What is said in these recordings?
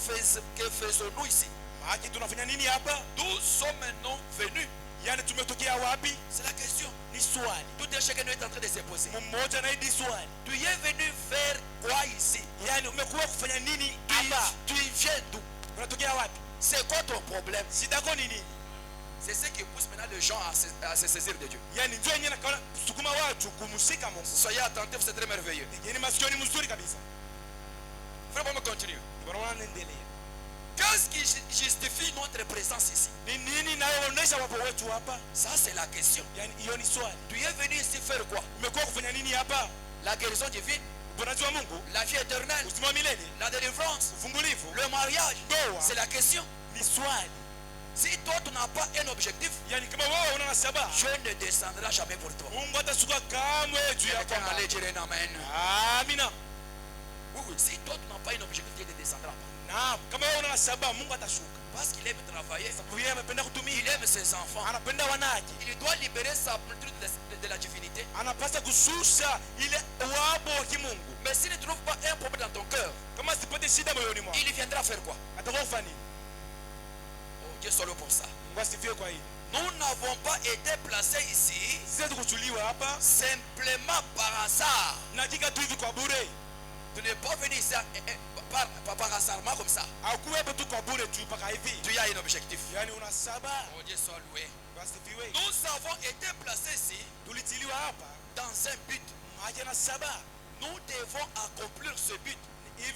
faisons-nous ici? D'où sommes maintenant venus? C'est la question. Tout un chacun est en train de se poser. Tu es venu faire quoi ici? Tu viens d'où? C'est quoi ton problème? C'est ce qui pousse maintenant les gens à se saisir de Dieu. Soyez attentifs, c'est très merveilleux. Frère, on va continuer. Qu'est-ce qui justifie notre présence ici? Ça, c'est la question. Tu es venu ici faire quoi? La guérison divine, la vie éternelle, la délivrance, le mariage. C'est la question. Si toi tu n'as pas un objectif, Dieu ne descendra jamais pour toi. Allez dire un amen. Oui, si toi tu n'as pas un objectif, Dieu ne descendra pas. Parce qu'il aime travailler, il aime ses enfants, il doit libérer sa plénitude de la divinité. Mais s'il ne trouve pas un problème dans ton cœur, il viendra faire quoi? Dieu soit loué pour ça. Nous n'avons pas été placés ici simplement par hasard. Tu n'es pas venu ici par hasard comme ça. Tu as un objectif. Oh, Dieu soit loué. Nous avons été placés ici dans un but. Nous devons accomplir ce but. Mais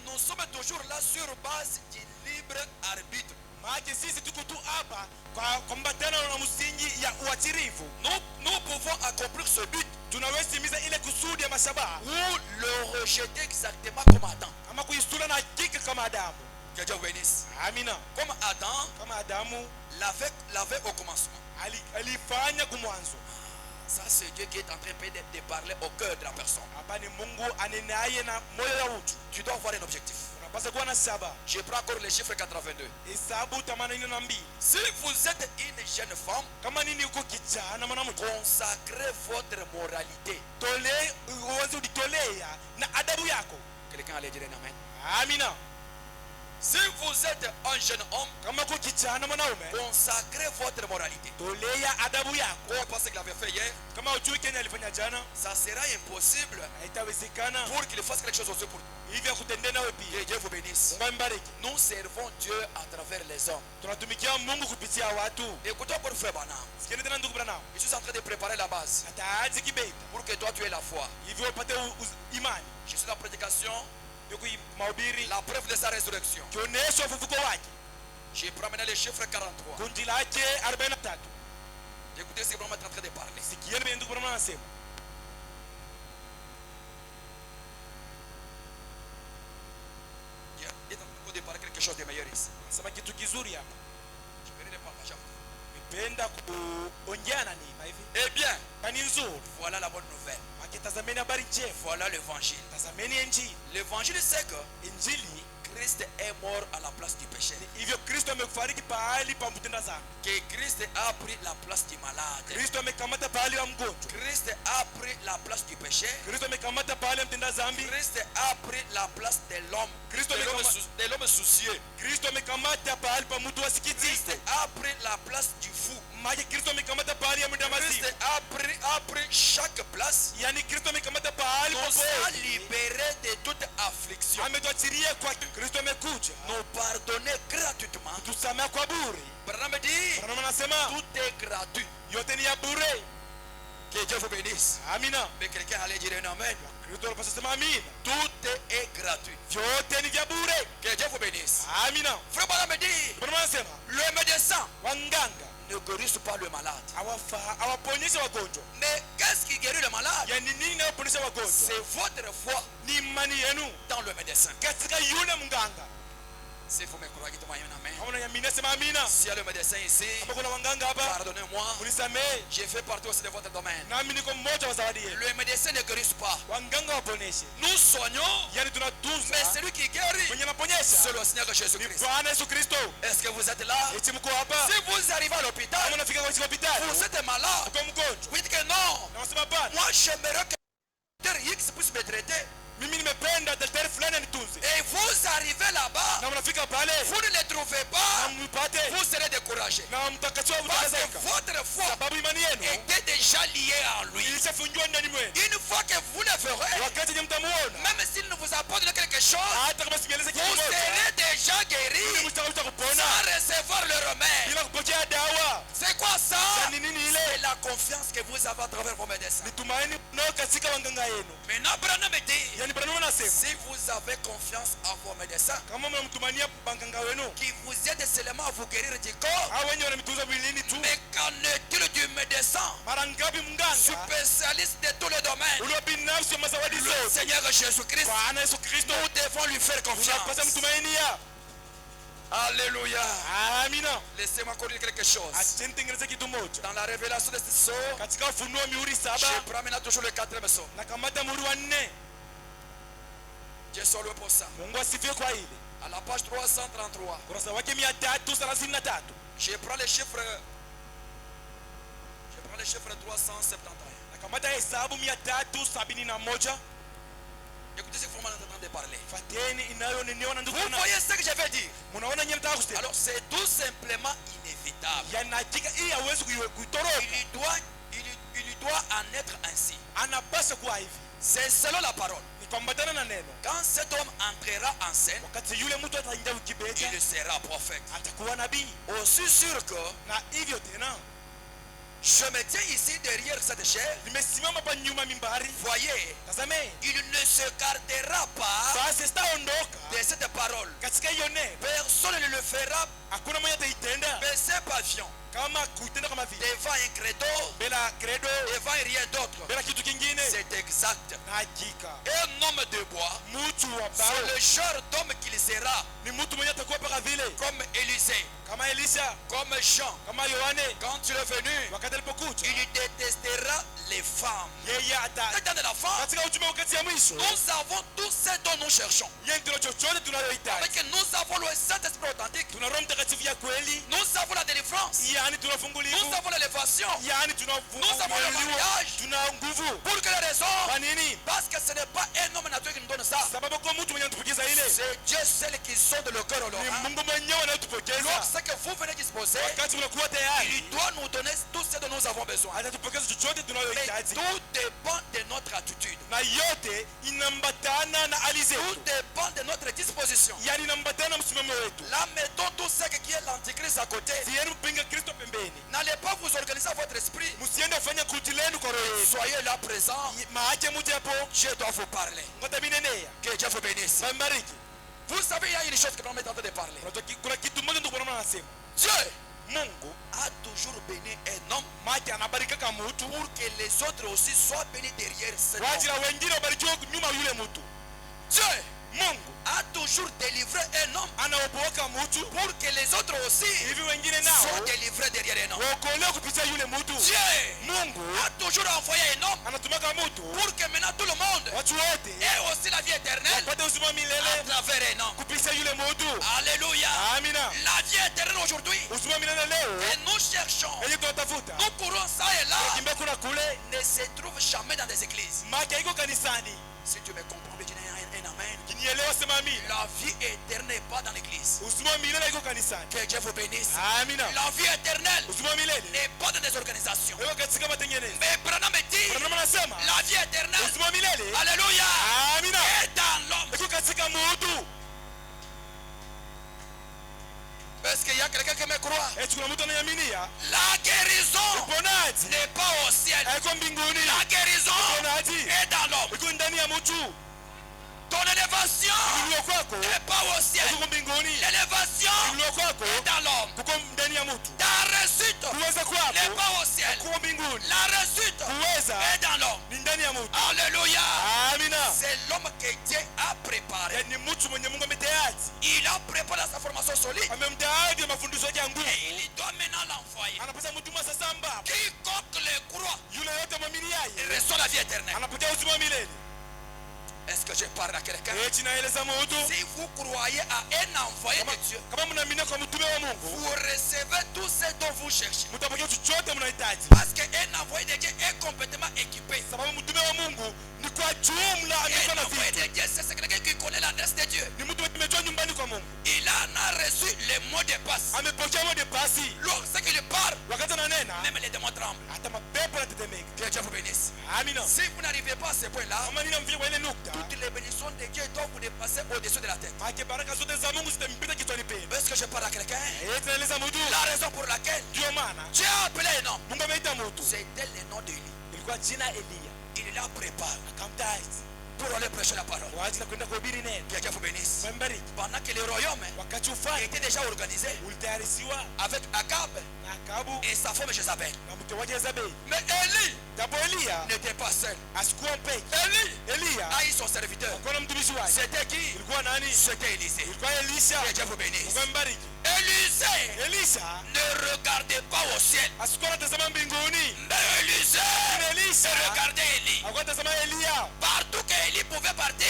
nous sommes toujours là sur base du libre arbitre. Nous pouvons accomplir ce but ou le rejeter exactement comme Adam. Que Dieu bénisse. Comme Adam l'avait au commencement. Ça, c'est Dieu qui est en train de parler au cœur de la personne. Tu dois avoir un objectif. Je prends encore le chiffre 82. Si vous êtes une jeune femme, consacrez votre moralité. Quelqu'un allait dire amen. Si vous êtes un jeune homme, consacrez votre moralité. Vous pensez qu'il avait fait hier? Ça sera impossible pour qu'il fasse quelque chose aussi pour nous. Que Dieu vous bénisse. Nous servons Dieu à travers les hommes. Écoutez pour frère Branham. Je suis en train de préparer la base pour que toi tu aies la foi. Je suis dans la prédication, la preuve de sa résurrection. Je prends maintenant le chiffre 43. Écoutez ce que Branham est en train de parler. Il est en train de parler quelque chose de meilleur ici. Je vais le partager avec vous. Eh bien, voilà la bonne nouvelle. Voilà l'évangile. L'évangile c'est que Christ est mort à la place du péché. Que Christ a pris la place du malade. Christ a pris la place du péché. Christ a pris la place de l'homme. De l'homme soucieux. Christ a pris la place du fou. Christ a pris chaque place. Nous a libérés de toute affliction. Nous pardonner gratuitement. Branham dit, tout est gratuit. Que Dieu vous bénisse. Mais quelqu'un allait dire un amen. Tout est gratuit. Que Dieu vous bénisse. Frère Branham dit, le médecin ne guérit pas le malade. Mais qu'est-ce qui guérit le malade? C'est votre foi dans le médecin. Si vous me croyez, dites-moi un amen. S'il y a le médecin ici, pardonnez-moi. J'ai fait partie aussi de votre domaine. Le médecin ne guérit pas. Nous soignons, mais celui qui guérit, c'est le Seigneur Jésus-Christ. Est-ce que vous êtes là? Si vous arrivez à l'hôpital, vous êtes malade, vous dites que non. Moi, j'aimerais que Dr. X puisse me traiter. Et vous arrivez là-bas, vous ne les trouvez pas, vous serez découragé. Parce que votre foi était déjà liée à lui. Une fois que vous le verrez, même s'il ne vous a pas donné quelque chose, vous serez déjà guéri sans recevoir le remède. C'est quoi ça? C'est la confiance que vous avez à travers vos médecins. Maintenant, Branham dit, si vous avez confiance à vos médecins, qui vous aident seulement à vous guérir du corps, mais qu'en est-il du médecin, spécialiste de tous les domaines, le Seigneur Jésus-Christ, nous devons lui faire confiance. Alléluia. Laissez-moi dire quelque chose. Dans la révélation de ce sceau, je prends maintenant toujours le 4e sceau. Dieu soit loué pour ça. À la page 333, je prends les chiffres 371. Écoutez ce que vous m'entendez parler. Vous voyez ce que je vais dire. Alors c'est tout simplement inévitable. Il doit en être ainsi. C'est selon la parole. Quand cet homme entrera en scène, il sera prophète. Aussi sûr que je me tiens ici derrière cette chair. Voyez, il ne se gardera pas de cette parole. Personne ne le fera baisser pavillon devant un credo, devant rien d'autre. C'est exact. Un homme de bois, c'est le genre d'homme qu'il sera. Comme Élisée, comme Jean. Quand il est venu, il détestera les femmes. Dans la femme, nous avons tout ce dont nous cherchons. Avec que nous avons le Saint-Esprit authentique. Nous avons la délivrance. Nous avons l'élévation. Nous avons le mariage. Pour quelle raison? Parce que ce n'est pas un homme naturel qui nous donne ça. C'est Dieu seul qui sonde le cœur au Lorrain. Lorsque vous venez disposer, il doit nous donner tout ce dont nous avons besoin. Mais tout dépend de notre attitude. Tout dépend de notre disposition. Là, mettons tout ce qui est l'antichrist à côté. N'allez pas vous organiser à votre esprit. Soyez là présent. Dieu doit vous parler. Que Dieu vous bénisse. Vous savez, il y a une chose que l'on est en train de parler. Dieu a toujours béni un homme pour que les autres aussi soient bénis derrière cet homme. Dieu a toujours délivré un homme pour que les autres aussi soient délivrés derrière un homme. Dieu a toujours envoyé un homme pour que maintenant tout le monde ait aussi la vie éternelle à travers un homme. Alléluia. La vie éternelle aujourd'hui, et nous cherchons, nous courons ça et là, ne se trouve jamais dans des églises. Si tu me comprends, je dis un amen. La vie éternelle n'est pas dans l'église. Que Dieu vous bénisse. La vie éternelle n'est pas dans des organisations. Mais Branham dit, la vie éternelle, alléluia, est dans l'homme. Est-ce qu'il y a quelqu'un qui me croit? La guérison n'est pas au ciel. La guérison est dans l'homme. Ton élévation n'est pas au ciel. L'élévation est dans l'homme. Ta réussite n'est pas au ciel. La réussite est dans l'homme. Alléluia. C'est l'homme que Dieu a préparé. Il a préparé sa formation solide. Et il doit maintenant l'envoyer. Quiconque le croit, il reçoit la vie éternelle. Est-ce que je parle à quelqu'un? Si vous croyez à un envoyé de Dieu, vous recevez tout ce dont vous cherchez. Parce qu'un envoyé de Dieu est complètement équipé. Un envoyé de Dieu Amina. Si vous n'arrivez pas à ce point-là, toutes les bénédictions de Dieu doivent vous dépasser au-dessus de la tête. Est-ce que je parle à quelqu'un? La raison pour laquelle Dieu a appelé un homme, c'était le nom d'Élie. Il l'a préparé pour aller prêcher la parole. Que Dieu vous bénisse. Pendant que le royaume était déjà organisé avec Akab et sa femme Jézabel. Mais Élie n'était pas seul. Élie a eu son serviteur. C'était qui? C'était Élisée. Que Dieu vous bénisse. Élisée ne regardait pas au ciel. Mais Élisée regardait Élie. Partout qu'Élie pouvait partir,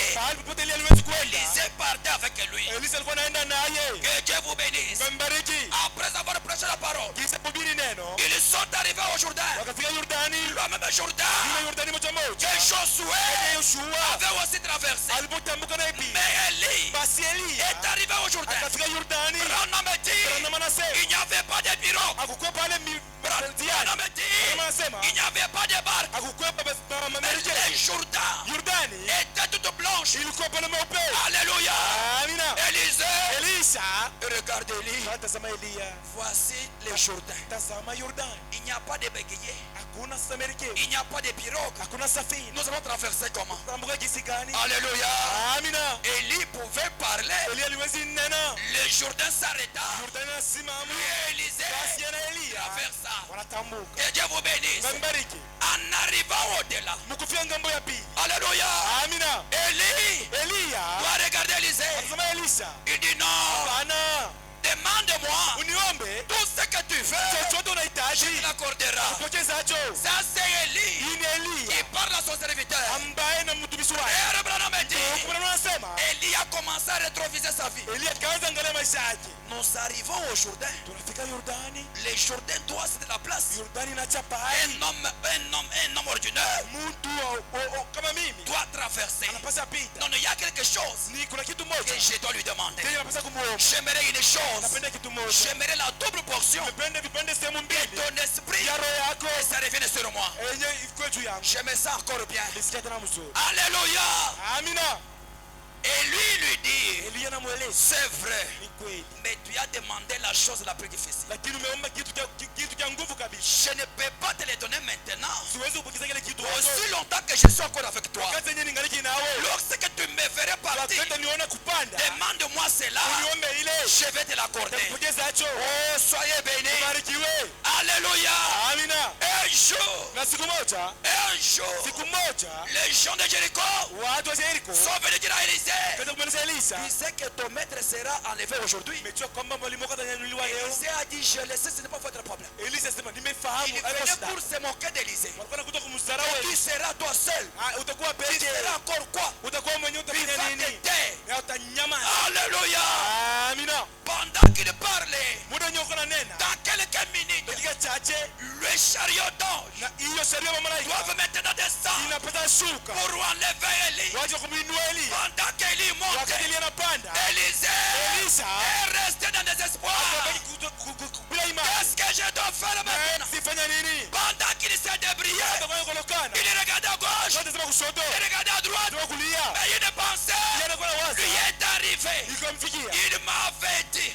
Élisée partait avec lui. Que Dieu vous bénisse. Après avoir prêché la parole, ils sont arrivés au Jourdain. Le même Jourdain que Josué avait aussi traversé. Mais Élie est arrivé au Jourdain. Branham dit, il n'y avait pas de pirogue. Branham dit, il n'y avait pas de barque. Mais le Jourdain était toute blanche. Alléluia. Élisée regarde Élie. Voici le Jourdain. Il n'y a pas de bégayé. Il n'y a pas de pirogue. Nous allons traverser comment? Alléluia. Élie pouvait parler. Le Jourdain s'arrêta. Et Élisée traversa. Que Dieu vous bénisse. En arrivant au-delà. Alléluia. Élie doit regarder Élisée. Il dit non. Demande-moi tout ce que tu veux, je te l'accorderai. Ça c'est Élie qui parle à son serviteur. Et Branham dit, Élie a commencé à rétroviser sa vie. Nous arrivons au Jourdain. Le Jourdain doit être la place. Un homme ordinaire doit traverser. Non, il y a quelque chose que je dois lui demander. J'aimerais une chose. J'aimerais la double portion de ton esprit et ça revienne sur moi. J'aimais ça encore bien. Alléluia. Et lui dit, c'est vrai, mais tu as demandé la chose la plus difficile. Je ne peux pas te les donner maintenant. Aussi longtemps que je suis encore avec toi. Lorsque tu me ferais partir, demande-moi cela. Je vais te l'accorder. Oh, soyez bénis. Alléluia. Un jour, les gens de Jéricho sont venus dire à Élisée, tu sais que ton maître sera enlevé aujourd'hui. Élisée a dit, je le sais, ce n'est pas votre problème. Il venait pour se moquer d'Élisée. Et tu seras toi seul. Tu seras encore quoi? Alléluia. Pendant qu'il parlait, dans quelques minutes, le chariot d'ange doivent maintenant descendre pour enlever Élie. Pendant qu'Élie monte, Élisée est resté dans le désespoir. Qu'est-ce que je dois faire maintenant? Pendant qu'il s'est débrouillé, il regardait à gauche, il regardait à droite, mais une pensée lui est arrivée. Il m'avait dit,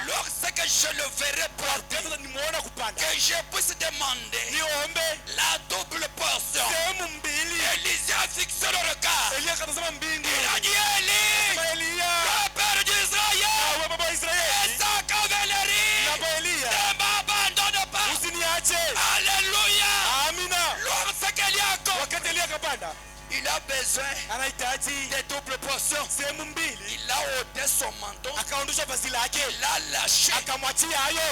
lorsque je le verrai porter, que je puisse demander la double portion. Élisée a fixé le regard. Il a dit, Élie, le père d'Israël, et sa cavalerie ne m'abandonne pas. Alléluia. Lorsque Élie a compris, il a besoin de double portion. Il a ôté son manteau. Il a lâché.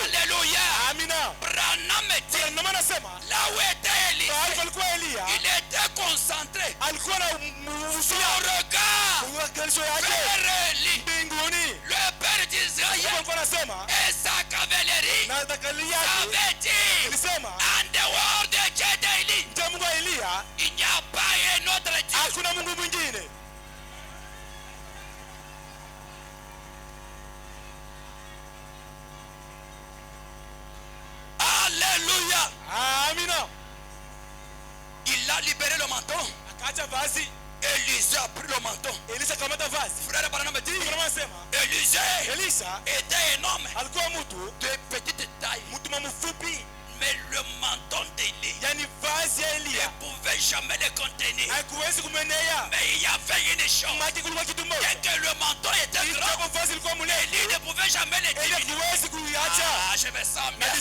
Alléluia. Branham dit, là où était Élie, il était concentré. Son regard vers Élie, le père d'Israël, et sa cavalerie avait dit, en dehors de Dieu d'Élie, il n'y a pas un autre Dieu. Alléluia. Amina. Il a libéré le manteau. Élisée a pris le manteau. Frère Branham me dit, Élisée était un homme de petite taille. Mais le menton d'Élie ne pouvait jamais le contenir. Mais il y avait une chose. Dès que le menton était grand, Élie ne pouvait jamais le diminuer. Ah, je me sens bien.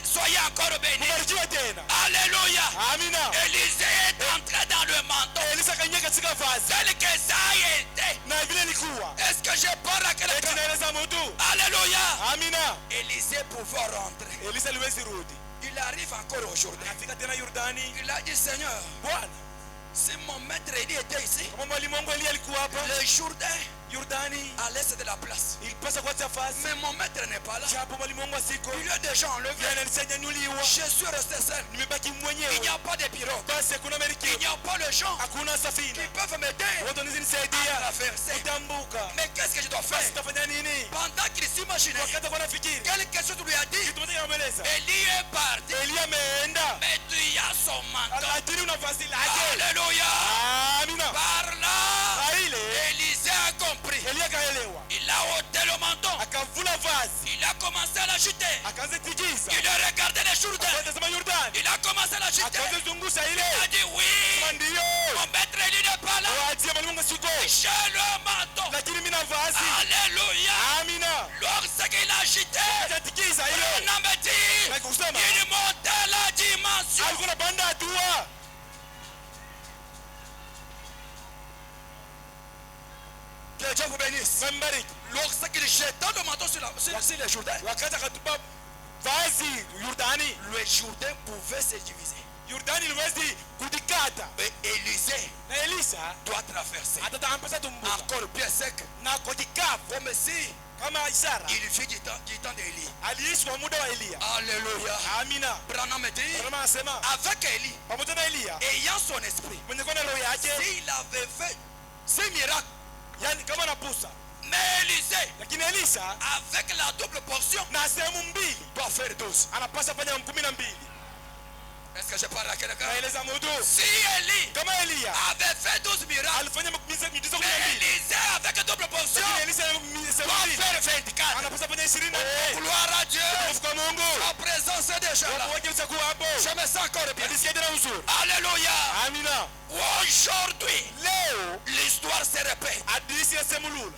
Soyez encore bénis. Alléluia. Élisée est entré dans le manteau. Tel que ça a été. Est-ce que je parle à quelqu'un? Alléluia. Élisée pouvait rentrer. Il arrive encore aujourd'hui. Il a dit, Seigneur, si mon maître Élie était ici, le Jourdain à l'est de la place, mais mon maître n'est pas là. Il y a des gens enlevés. Je suis resté seul. Il n'y a pas de pirogue. Il n'y a pas de gens qui peuvent m'aider à traverser. Mais qu'est-ce que je dois faire? Pendant qu'il s'imaginait, quelque chose lui a dit, Élie est parti, mais tu as son manteau. Alléluia. Par là, Élisée a compris. Il a ôté le manteau. Il a commencé à l'agiter. Il a regardé les Jourdains. Il a commencé à l'agiter. Il a dit oui. Mon maître Élie n'est pas là. J'ai le manteau. Alléluia. Lorsqu'il a agité, on a dit, il montait la dimension. Que Dieu vous bénisse. Lorsqu'il jeta le manteau sur les Jourdains, le Jourdain pouvait se diviser. Mais Élisée doit traverser. Encore bien sec. Comme si il vit du temps d'Élie. Alléluia. Branham me dit, avec Élie, ayant son esprit, s'il avait fait ces miracles, mais Élisée, avec la double portion, doit faire 12. Est-ce que je parle à quelqu'un? Si Élie avait fait 12 miracles, mais Élisée avec double portion doit faire 24. Oh, gloire à Dieu. La présence est déjà là. Je me sens encore bien. Alléluia. Aujourd'hui, l'histoire se répète.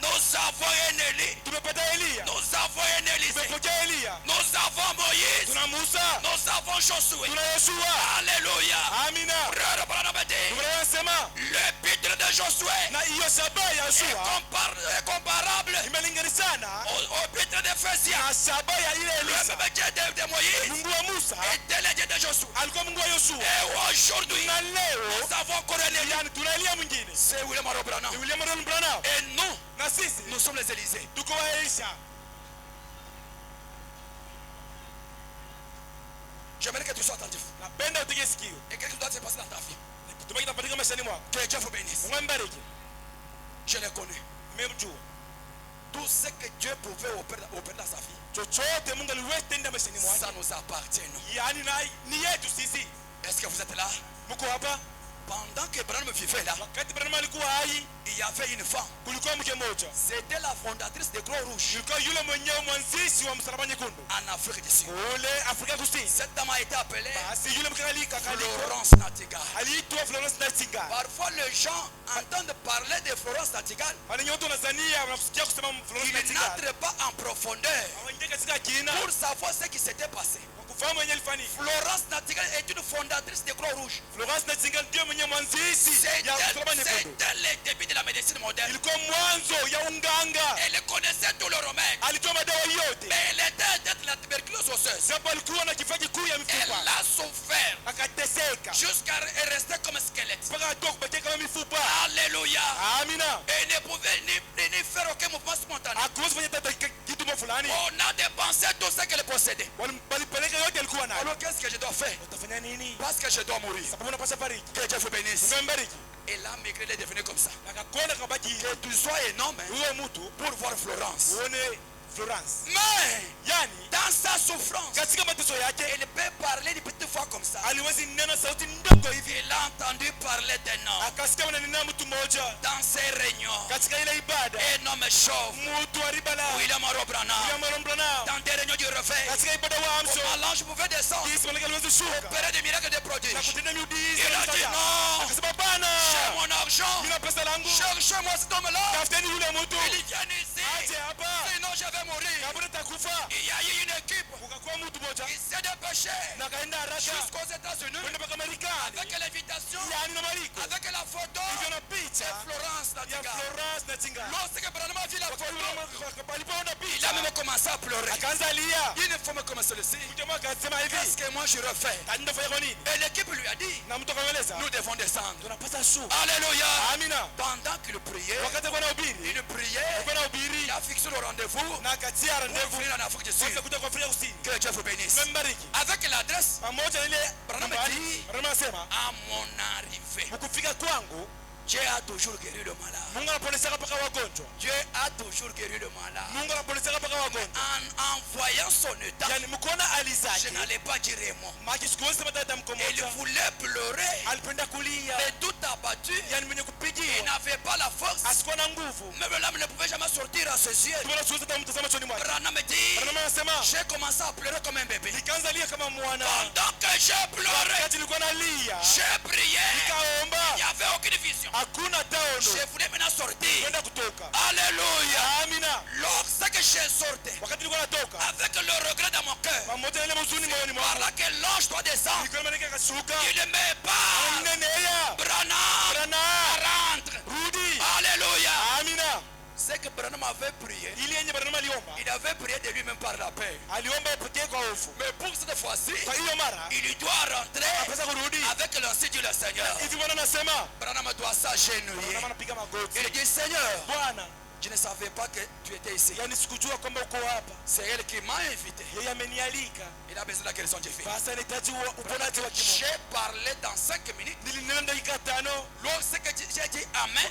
Nous avons un Élie. Nous avons un Élisée. Nous avons Moïse. Nous avons Josué. Alléluia. Le pitre de Josué est comparable au pitre d'Éphésiens. Le même Dieu de Moïse était le Dieu de Josué. Et aujourd'hui, nous avons encore un Élie. C'est William Branham. Et nous sommes les Élysées. J'aimerais que tu sois attentif. Et quelque chose doit se passer dans ta vie. Que Dieu vous bénisse. Je les connais. Tout ce que Dieu pouvait opérer dans sa vie, ça nous appartient. Est-ce que vous êtes là? Pendant que Branham vivait là, il y avait une femme. C'était la fondatrice des Croix Rouges en Afrique du Sud. Cette dame a été appelée Florence Nightingale. Parfois les gens entendent parler de Florence Nightingale. Ils n'entrent pas en profondeur pour savoir ce qui s'était passé. Florence Nightingale est une fondatrice des Croix Rouges. C'était le début de la médecine moderne. Elle connaissait tous les remèdes. Mais elle était atteinte de la tuberculose osseuse. Elle a souffert jusqu'à rester comme squelette. Alléluia. Elle ne pouvait ni faire aucun mouvement spontané. On a dépensé tout ce qu'elle possédait. Alors qu'est-ce que je dois faire? Parce que je dois mourir. Que Dieu vous bénisse. Et là, Maigret est devenu comme ça. Que tu sois un homme pour voir Florence. Florence. Mais Yani dans sa souffrance, katika mateso yake il peut parler une petite fois comme ça. aliwezi nena sauti ndogo hivi. Il a entendu parler d'un homme Akasikia maneno mtu mmoja dans ses réunions. katika ile ibada. Un homme chauve. Mtu wa ribala. William Arobranam. Dans des réunions du réveil. Katika ibada wa amsho. L'ange pouvait descendre. Opérer des miracles, des prodiges. Il a dit non. J'ai mon argent. Cherchez-moi cet homme-là. Il vient ici. Sinon je vais mourir. Il y a eu une équipe. Il s'est dépêché. Jusqu'aux États-Unis. Avec l'invitation. Avec la photo. De Florence Nightingale. Lorsque Branham a vu la photo, il a même commencé à pleurer. Il ne faut me commencer ceci. Qu'est-ce que moi je refais? Et l'équipe lui a dit, nous devons descendre. Alléluia. Pendant qu'il priait, il a fixé le rendez-vous pour venir en Afrique du Sud. Que Dieu vous bénisse. Avec l'adresse, Branham dit, à mon arrivée, Dieu a toujours guéri le malade. Dieu a toujours guéri le malade. En voyant son état, je n'allais pas dire un mot. Il voulait pleurer, mais tout abattu. Il n'avait pas la force. Même l'âme ne pouvait jamais sortir à ses yeux. Branham dit, j'ai commencé à pleurer comme un bébé. Pendant que j'ai pleuré, j'ai prié, il n'y avait aucune vision. Je voulais maintenant sortir. Alléluia. Lorsque je sortais, avec le regret dans mon cœur, par laquelle l'ange doit descendre, il ne me parle. Branham, rentre. Alléluia. C'est que Branham avait prié. Il avait prié de lui-même par la paix. Mais pour cette fois-ci, il doit rentrer avec l'ancien Dieu le Seigneur. Branham doit s'agenouiller. Il dit, Seigneur, je ne savais pas que tu étais ici. C'est elle qui m'a invité. Il a besoin de la guérison de vie. J'ai parlé dans 5 minutes. Lorsque j'ai dit Amen,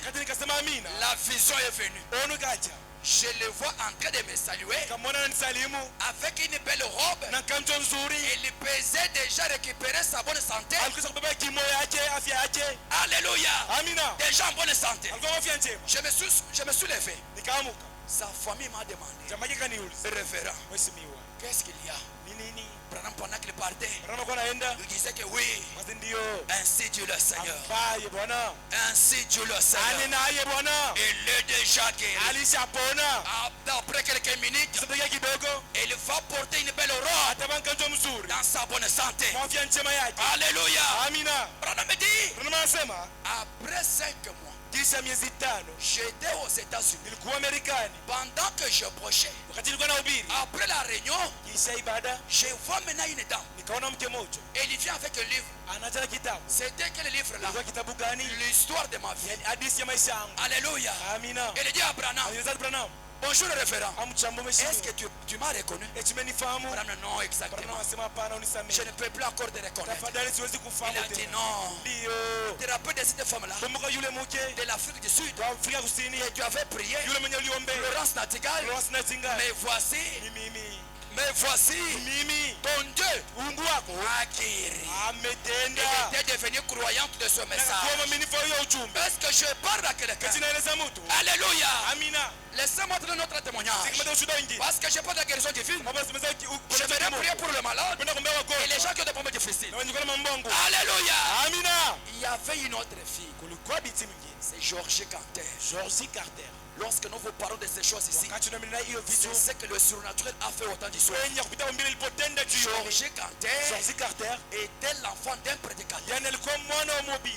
la vision est venue. Je le vois en train de me saluer avec une belle robe. Il pesait déjà récupérer sa bonne santé. Alléluia. Déjà en bonne santé. Je me suis levé. Sa famille m'a demandé, révérend, qu'est-ce qu'il y a? Pendant qu'il partait, il disait que oui, ainsi Dieu le Seigneur. Ainsi Dieu le Seigneur. Il est déjà guéri. Après quelques minutes, il va porter une belle robe dans sa bonne santé. Alléluia. Branham me dit, après 5 mois, j'étais aux États-Unis. Pendant que je prêchais, après la réunion, je vois maintenant une dame. Et il vient avec un livre. C'était quel livre là? L'histoire de ma vie. Alléluia. Et il dit à Branham, bonjour le référent. Est-ce que tu m'as reconnu? Non, exactement. Je ne peux plus encore te reconnaître. Il a dit non. Tu te rappelles de cette femme-là, de l'Afrique du Sud, et tu avais prié Florence Nightingale. Mais voici, ton Dieu a guéri. Il était devenu croyante de ce message. Est-ce que je parle à quelqu'un? Alléluia. Laissez-moi donner notre témoignage. Parce que je parle de la guérison divine. Je vais prier pour le malade et les gens qui ont des problèmes difficiles. Alléluia. Il y avait une autre fille. C'est Georgie Carter. Lorsque nous vous parlons de ces choses ici, c'est ce que le surnaturel a fait autant d'histoires. Georgie Carter était l'enfant d'un prédicateur.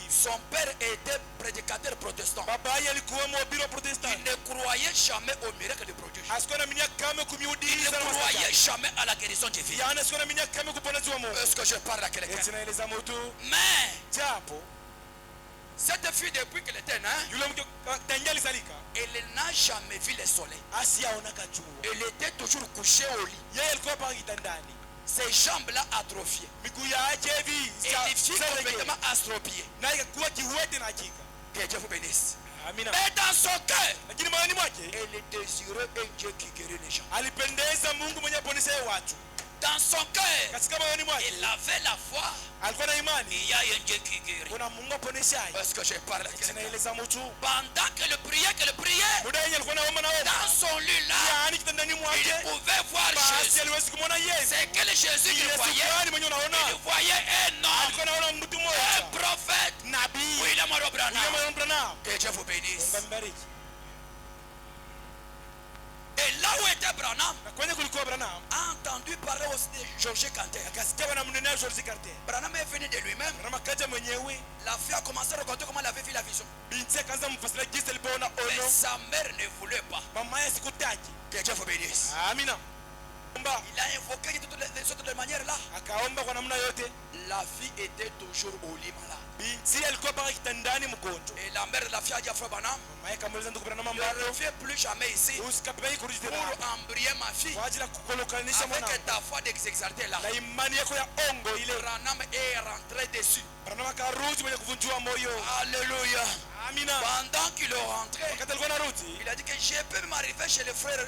Son père était prédicateur protestant. Il ne croyait jamais au miracle de produit. Il ne croyait jamais à la guérison divine. Est-ce que je parle à quelqu'un? Mais cette fille, depuis qu'elle était née, elle n'a jamais vu le soleil. Elle était toujours couchée au lit. Ses jambes-là atrophiées. Et les filles complètement astropiées. Que Dieu vous bénisse. Amina. Mais dans son cœur, Lakini moyoni mwake il désirait un Dieu qui guérit les gens. alipendeza Mungu mwenye aponesha watu. Dans son cœur, Katika moyoni mwake il avait la foi. alikuwa na imani Il y a un Dieu qui guérit. kuna Mungu aponeshaye. Parce que je parle à quelqu'un. Naeleza mtu Pendant que le priait, muda yeye alikuwa naomba na omba. dans son lit là, Yaani kitandani il mwake pouvait voir basi Jésus. aliwezi kumwona Yesu. C'est quel Jésus qu'il Yesu voyait? gani mwenye unaona? Il voyait un homme, Alikuwa naona mtu un mmoja prophète. nabii. William Branham. William Branham. Que Dieu vous bénisse. Mungu ambariki. Et là où était Branham, Na kwenye kulikuwa Branham a entendu parler aussi de Georges Canter. akasikia wanamnenea George Carter. Branham est venu de lui-même. Branham akaja mwenyewe. La fille a commencé à raconter comment elle avait vu la vision. Binti akaanza mfasiria jinsi alipoona Mais ono. sa mère ne voulait pas. Mama yake sikutaki. Que Dieu vous bénisse. Amina. Omba Il a invoqué de toutes les manières là. akaomba kwa namna yote. La fille était toujours au lit malade. Binti alikuwa paka kitandani mgonjwa. Et la mère de la fille a dit à Frère Branham, Mama yake amuuliza ndugu Branham ne ambalo reviens plus jamais ici usikapei kurudi tena pour hapa embryer ma fille kwa ajili ya kukolokanisha mwanangu. avec ta foi d'exalté là. Na imani yako ya ongo ile. Branham est rentré dessus. Branham akarudi mwenye kuvunjua moyo. Alléluia. Amina. Pendant qu'il est rentré, Wakati alikuwa anarudi, il a dit que je peux même arriver chez les frères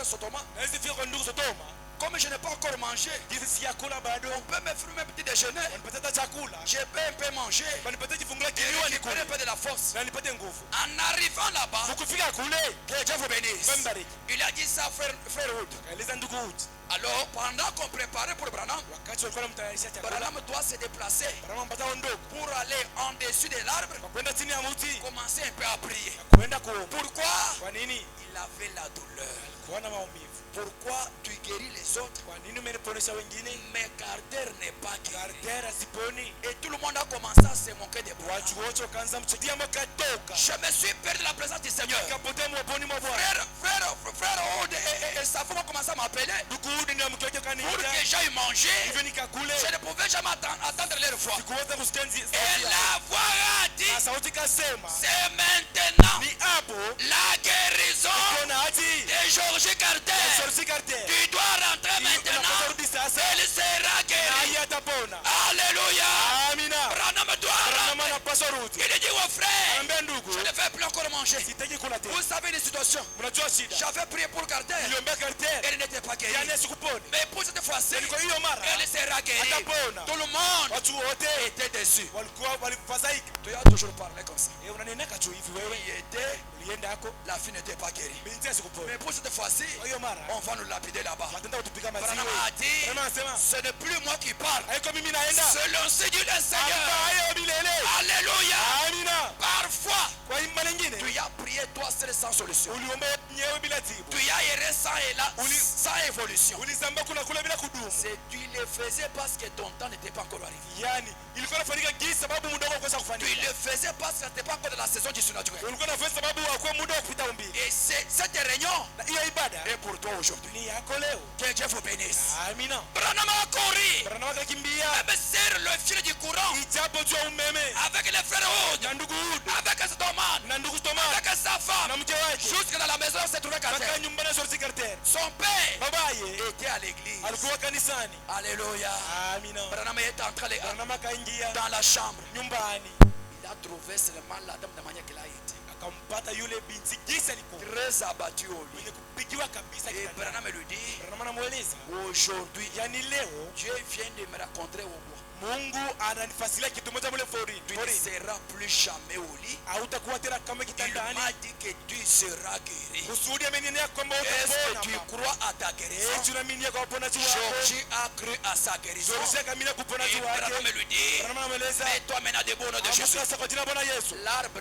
Sodoma. na hizi fika kwa ndugu Sodoma, Comme je n'ai pas encore mangé, jinsi siyakula bado, on peut me faire un petit déjeuner. wanipatia hata chakula, Je peux un peu manger wanipatia kifungua et kinywa récupérer un nikule, peu de la force. na nipate nguvu. En arrivant là-bas, Ukifika kule, que Dieu vous bénisse. Mbariki. Il a dit ça, frère Wood. Kaeleza ndugu Uti. Alors, pendant qu'on préparait pour Branham, Wakati walikuwa wanamtayarisha chakula, Branham doit se déplacer Branham ampata ondoka, pour aller en dessus de l'arbre, kwa kwenda chini ya mti, commencer un peu à prier. kwenda kuomba. Pourquoi? Kwa nini? Il avait la douleur. Kuwa na maumivu. Pourquoi tu guéris les autres, Kwa nini umeniponesha wengine? mais Carter n'est pas guéri? Carter asiponi. Et tout le monde a commencé à se moquer de Branham. Watu wote wakaanza mchekia makatoka. Je me suis perdu de la présence du Seigneur. Kapotea mwaponi mwa Bwana. Frère Oud et sa femme ont commencé à m'appeler Ndugu Udi ndio mke wake pour kaniita. que j'aille manger. Hivyo nikakule. Je ne pouvais jamais attendre leur voix. Sikuweza kusikia sauti Et yao. la voix a dit, Na sauti kasema, c'est maintenant ni hapo la guérison kuna hati de Georges Carter. George Carter. Tu dois rentrer Unapaswa maintenant. rudi sasa. Elle sera Na guérie. yeye atapona. Alléluia. Amina. Branham doit Branham rentrer. anapaswa rudi. Il dit au frère, Ambia ndugu, je ne vais plus encore manger. sitaki kula tena. Vous savez les situations. Mnajua shida. J'avais prié pour Carter. Niliombea Carter. Elle n'était pas guérie. Yaani sikuponi. Mais pour cette fois-ci, Kwa hiyo mara elle sera guérie. atapona. Tout le monde Watu wote était déçu. walikuwa walifadhaika. Tu as toujours parlé comme ça. Unaneneka tu hivi wewe. Il était, Ulienda hako, la fille n'était pas guérie. binti asikuponi. Mais pour cette fois-ci, Kwa hiyo mara on va nous lapider là-bas. watenda kutupiga Branham maziwe. a dit, Branham anasema, ce n'est plus moi qui parle. haiko mimi naenda. C'est l'ancien du Seigneur. Ambaye milele. Alléluia. Amina. Parfois, Kwa imani nyingine tu as prié toi seul sans solution. uliomba nyewe bila jibu. Tu as erré sans évolution. Ulizamba kula kula bila kudumu. Tu le faisais parce que ton temps n'était pas encore arrivé. Yani ilikuwa inafanyika gisi sababu muda wako kosa Tu kufanyika. le faisais parce que ce n'était pas encore de la saison du surnaturel. Ulikuwa unafanya sababu hakuwa muda wa kupita umbili. Et cette réunion Na hiyo ibada est pour toi aujourd'hui. ni yako leo. Que Dieu vous bénisse. Amina. Branham a couru. Branham akakimbia Même sur le fil du courant. ijapo juu ya umeme Avec les frères Hood. na ndugu Hud Avec cet homme. na ndugu Thomas Avec sa femme. na mke wake Jusque dans la maison se trouvait mpaka Carter. nyumbani ya George Carter. Son père Babaye était à l'église. alikuwa kanisani. Alléluia. Amina. Branham est entré Branham akaingia dans la chambre. nyumbani Il a trouvé seulement la dame de manière qu'il a été. akampata yule binti jinsi alikuwa Très abattu au lit. mwenye kupigiwa kabisa Et kitandani. Branham lui dit, Branham anamweleza, aujourd'hui, yani leo Dieu vient de me rencontrer au bois. Mungu ananifasilia kitu moja mule forini. Tu ne seras plus jamais au lit. Hautakuwa tena kama Il kitandani. m'a dit que tu seras guéri. Kusudi ameniambia kwamba Est-ce que utapona. tu crois à ta guérison? Tunaaminia kwa uponaji wako. Georgie a cru à sa guérison. George akaamini kwa uponaji Et Branham wake. lui dit, Branham anamweleza, mets-toi maintenant debout au nom de Jésus. amka sasa kwa jina la Bwana Yesu. L'arbre,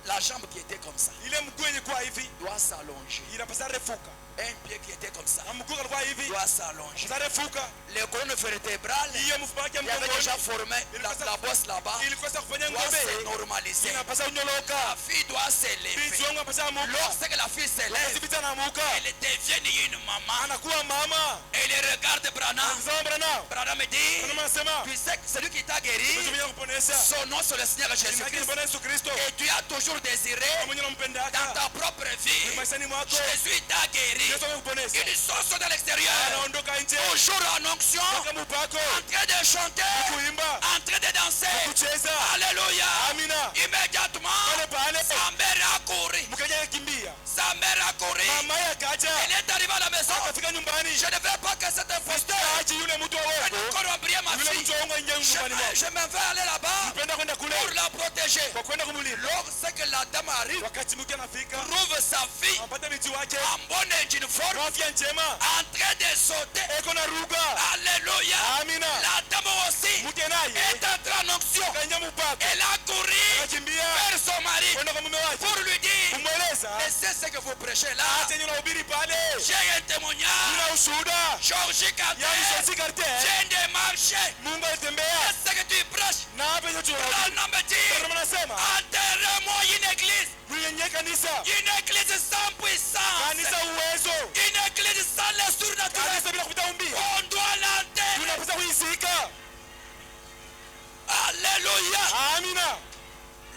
la jambe qui était comme ça, Ile mguu ilikuwa hivi, doit s'allonger. inapasa refuka. Un pied qui était comme ça, Na mguu alikuwa hivi, doit s'allonger. inapasa refuka. Les colonnes vertébrales, Hiyo mfupa wake il avait déjà mgongoni formé la bosse là-bas, ilikuwa sasa kufanya doit se ngombe. normaliser. Inapasa La unyoloka. fille doit se Binti lever. wangu anapasa amuka. Lorsque la fille se lève, Binti anamuka. elle devient une maman. Anakuwa mama. Elle regarde Branham. Mzao Branham. Branham dit, Branham anasema, tu sais que celui qui t'a guéri, tumenya kuponesha. son nom c'est le Seigneur Jina lake ni Jésus-Christ. Bwana Yesu Kristo. Et tu as toujours désiré Mwenye unampendaka. dans ta propre vie. Maishani mwako. Jésus t'a guéri. Yesu amekuponesha. Ils sont de l'extérieur. Anaondoka nje. Toujours en onction, Kama upako. en train de chanter, Kuimba. en train de danser. Kucheza. Alléluia. Amina. Immédiatement, Pale pale. sa Ukifika nyumbani, je ne veux pas que cet imposteur aje yule mtu wa vienne uongo, encore embrouiller ma yule fille. mtu wa uongo ingie nyumbani mwako. Je me vais aller là-bas Nipenda kwenda kule pour la protéger. kwa kwenda kumlinda. Lorsque la dame arrive, Wakati mke anafika, trouve sa fille ampata miti wake en bonne et due forme, kwa afya njema, en train de sauter. eko na ruga. Alléluia. Amina. La dame aussi Mke naye est entrée en onction. kaingia mpaka, Elle a couru akakimbia vers son mari kwenda kwa mume wake pour lui dire, kumweleza, mais c'est ce que vous prêchez là. acha nyinyi unahubiri pale, J'ai un témoignage. kuna ushuhuda. Georges Carter Yani Josi Karte, vient de marcher. Mungu alitembea C'est ce que tu prêches. na hapa hiyo Le tunahubiri. nom me dit, Ndio nasema, enterrez-moi une église. mwenye kanisa, Une église sans puissance. kanisa uwezo, Une église sans le surnaturel. kanisa bila kupita umbia. On doit l'enterrer. Tunapaswa kuisika. Alléluia. Amina.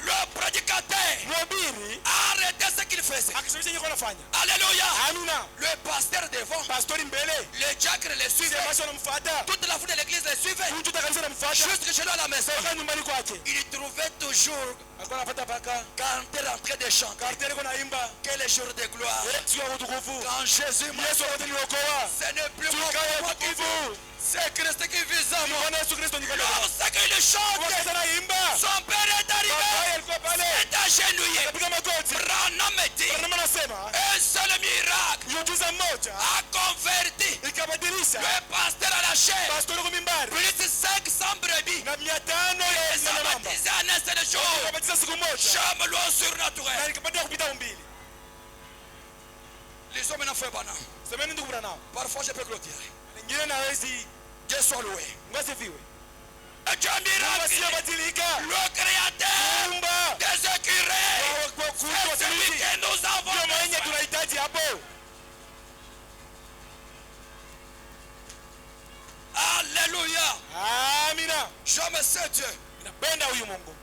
Le prédicateur Mhubiri a arrêté ce qu'il faisait. akishawisha yeye anafanya. Alléluia. Amina. Le pasteur devant, Pastori mbele, le diacre le suivait. sema anamfuata. Toute la foule de l'église le suivait. Mtu kanisa anamfuata. Jusque chez lui à la maison. Mpaka nyumbani kwake. Il trouvait toujours, Alikuwa anapata paka. quand il rentrait de chanter, Karte alikuwa naimba. quel jour de gloire. Sio utukufu. Quand Jésus m'a Yesu ataniokoa. ce n'est plus moi Tukae qui vis, utukufu. c'est Christ qui vit en moi. Bwana Yesu Kristo ni kana. Lorsqu'il chante, Wakati anaimba, son père est baba arrivé, alikuwa pale. est agenouillé. Akapiga magoti. Branham me dit, Branham anasema, un seul miracle miujiza mmoja a converti ikabadilisha le pasteur à la chair. pastori kwa mimbari Plus 500 brebis. na 500 ya Les a mama. baptisés en un seul jour. Ikabadilisha siku moja. Jamais loi Na surnaturelle. nikapata kupita umbili. Les hommes n'ont fait pas non. Semeni ndugu Branham. Parfois je peux clôturer. Wengine na hawezi Dieu soit loué. ngasifiwe. Et Dieu miracle. Asiyebadilika. Le créateur Kumba. des écureuils. Kwa C'est kuitwa celui sisi. que nous avons Ndio mwenye besoin. tunahitaji hapo. Alléluia. Amina. Je me sais Dieu. Napenda huyu Mungu.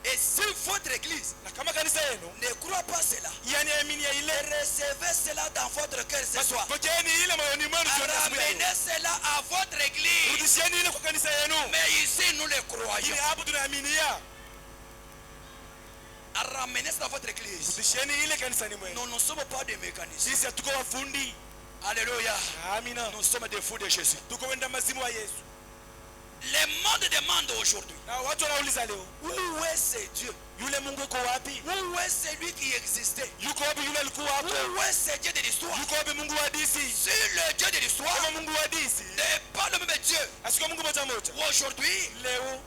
Et si votre église Na kama kanisa yenu ne croit pas cela, yani amini ya ile recevez cela dans votre cœur ce soir. Ngojeni ile moyoni mwenu jioni asubuhi ya leo. Ramenez cela à votre église. Rudishieni ile kwa kanisa yenu. Mais ici, nous le Ili croyons. hapo tunaaminia. Ramenez cela à votre église. Rudishieni ile kanisani mwenu. Nous ne sommes pas des mécanismes. Sisi hatuko wafundi. Alléluia. Amina. Nous sommes des fous de Jésus. Tuko wenda mazimu wa Yesu. Le monde demande aujourd'hui, Na watu wanauliza leo, où est ce Dieu? yule Mungu yuko wapi? Où est celui qui existait? Yuko wapi yule alikuwa hapo? Où est ce Dieu de l'histoire? Yuko wapi Mungu wa hadithi? Si le Dieu de l'histoire Kama Mungu wa hadithi, n'est pas le même Dieu, asiko Mungu moja moja. aujourd'hui, Leo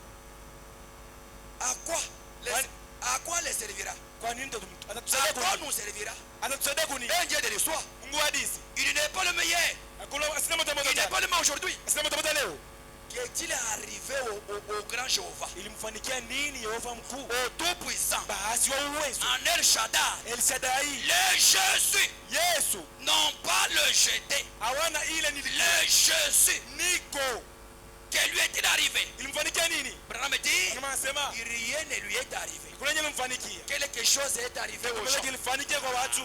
à quoi les servira? kwa nini atatusaidia À quoi kuni? nous servira? Atatusaidia kuni? Un Dieu de l'histoire, Mungu wa hadithi. il n'est pas le meilleur, Hakuna asina moja il n'est moja. pas le même aujourd'hui. Asina moja moja leo. Qu'est-il arrivé au grand Jéhovah, Ilimfanikia nini Yehova mkuu? au Tout-Puissant, Basi wa uwezo. en El Shaddai? El Shaddai. Le Jésus, Yesu. non pas le jeté, Hawana ile ni le Jésus, niko. que lui est-il arrivé? Ilimfanikia nini? Branham dit, Kama anasema rien ne lui est arrivé. kuna nini ilimfanikia? Quelque chose est arrivé aux Kimoja gens. kilifanikia kwa watu.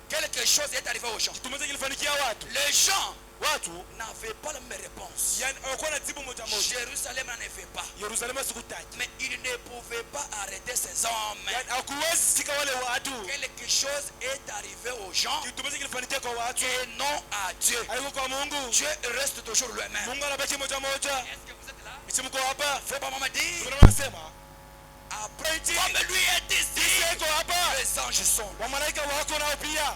Quelque chose est arrivé aux gens. Kimoja kilifanikia watu. Les gens Watu n'avaient pas la même réponse. yani hawakuwa na jibu moja moja. Jérusalem n'en avait pas. Yerusalemu sikutaji. Mais ils ne pouvaient pas arrêter ces hommes. Yani hakuwezi sika wale watu. Quelque chose est arrivé aux gens Kimoja kilifanikia kwa watu. et non à Dieu. Haiko kwa Mungu. Dieu reste toujours le même. Mungu anabaki moja moja. Est-ce que vous êtes là? Misi mko hapa? Faut pas me dire. Kuna wanasema Après, comme lui est ici, sisi iko hapa. les anges sont là. Wamalaika wako nao pia.